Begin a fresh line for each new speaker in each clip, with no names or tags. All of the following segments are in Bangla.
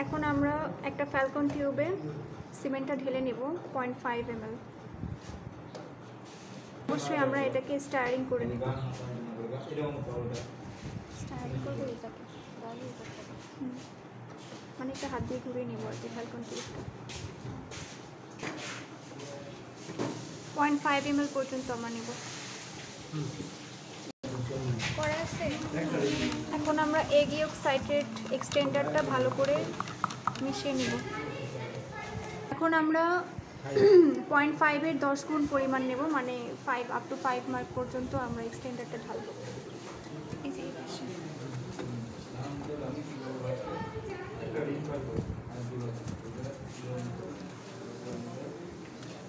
এখন আমরা একটা ফ্যালকন টিউবে সিমেন্টটা ঢেলে নেব 0.5 ml। অবশ্যই আমরা এটাকে স্টায়ারিং করে নেব। মানে একটা হাত দিয়ে ঘুরিয়ে নেব আর কি ফ্যালকন টিউবটা। 0.5 ml পর্যন্ত আমরা নেব। এখন আমরা এগ ইয়ক সাইট্রেট এক্সটেন্ডারটা ভালো করে মিশিয়ে নেব। এখন আমরা 0.5 এর 10 গুণ পরিমাণ নেব, মানে 5 আপ টু 5 মার্ক পর্যন্ত আমরা এক্সটেন্ডারটা ঢালবো।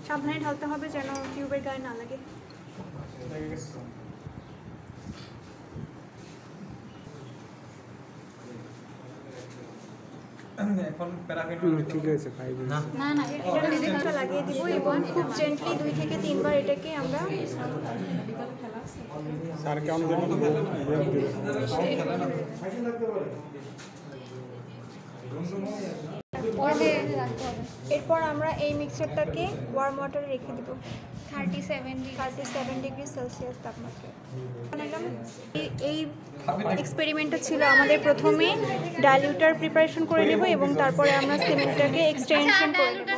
সাবধানে ঢালতে হবে যেন টিউবের গায়ে না লাগে।
এখন প্যারাফিন
ঠিক আছে ফাইভ
না না এটা রেজিস্টারটা লাগিয়ে দিব এবং খুব জেন্টলি 2 থেকে 3 বার এটাকে আমরা
স্যার কেমন দেব
এরপর আমরা এই মিক্সচারটাকে ওয়ার্ম ওয়াটারে রেখে দেব 37 ডিগ্রি সেলসিয়াস তাপমাত্রায়। এই এক্সপেরিমেন্টটা ছিল আমাদের প্রথমে ডাইলিউটার প্রিপারেশন করে নেব এবং তারপরে আমরা সিমেন্টটাকে এক্সটেনশন করে নেব।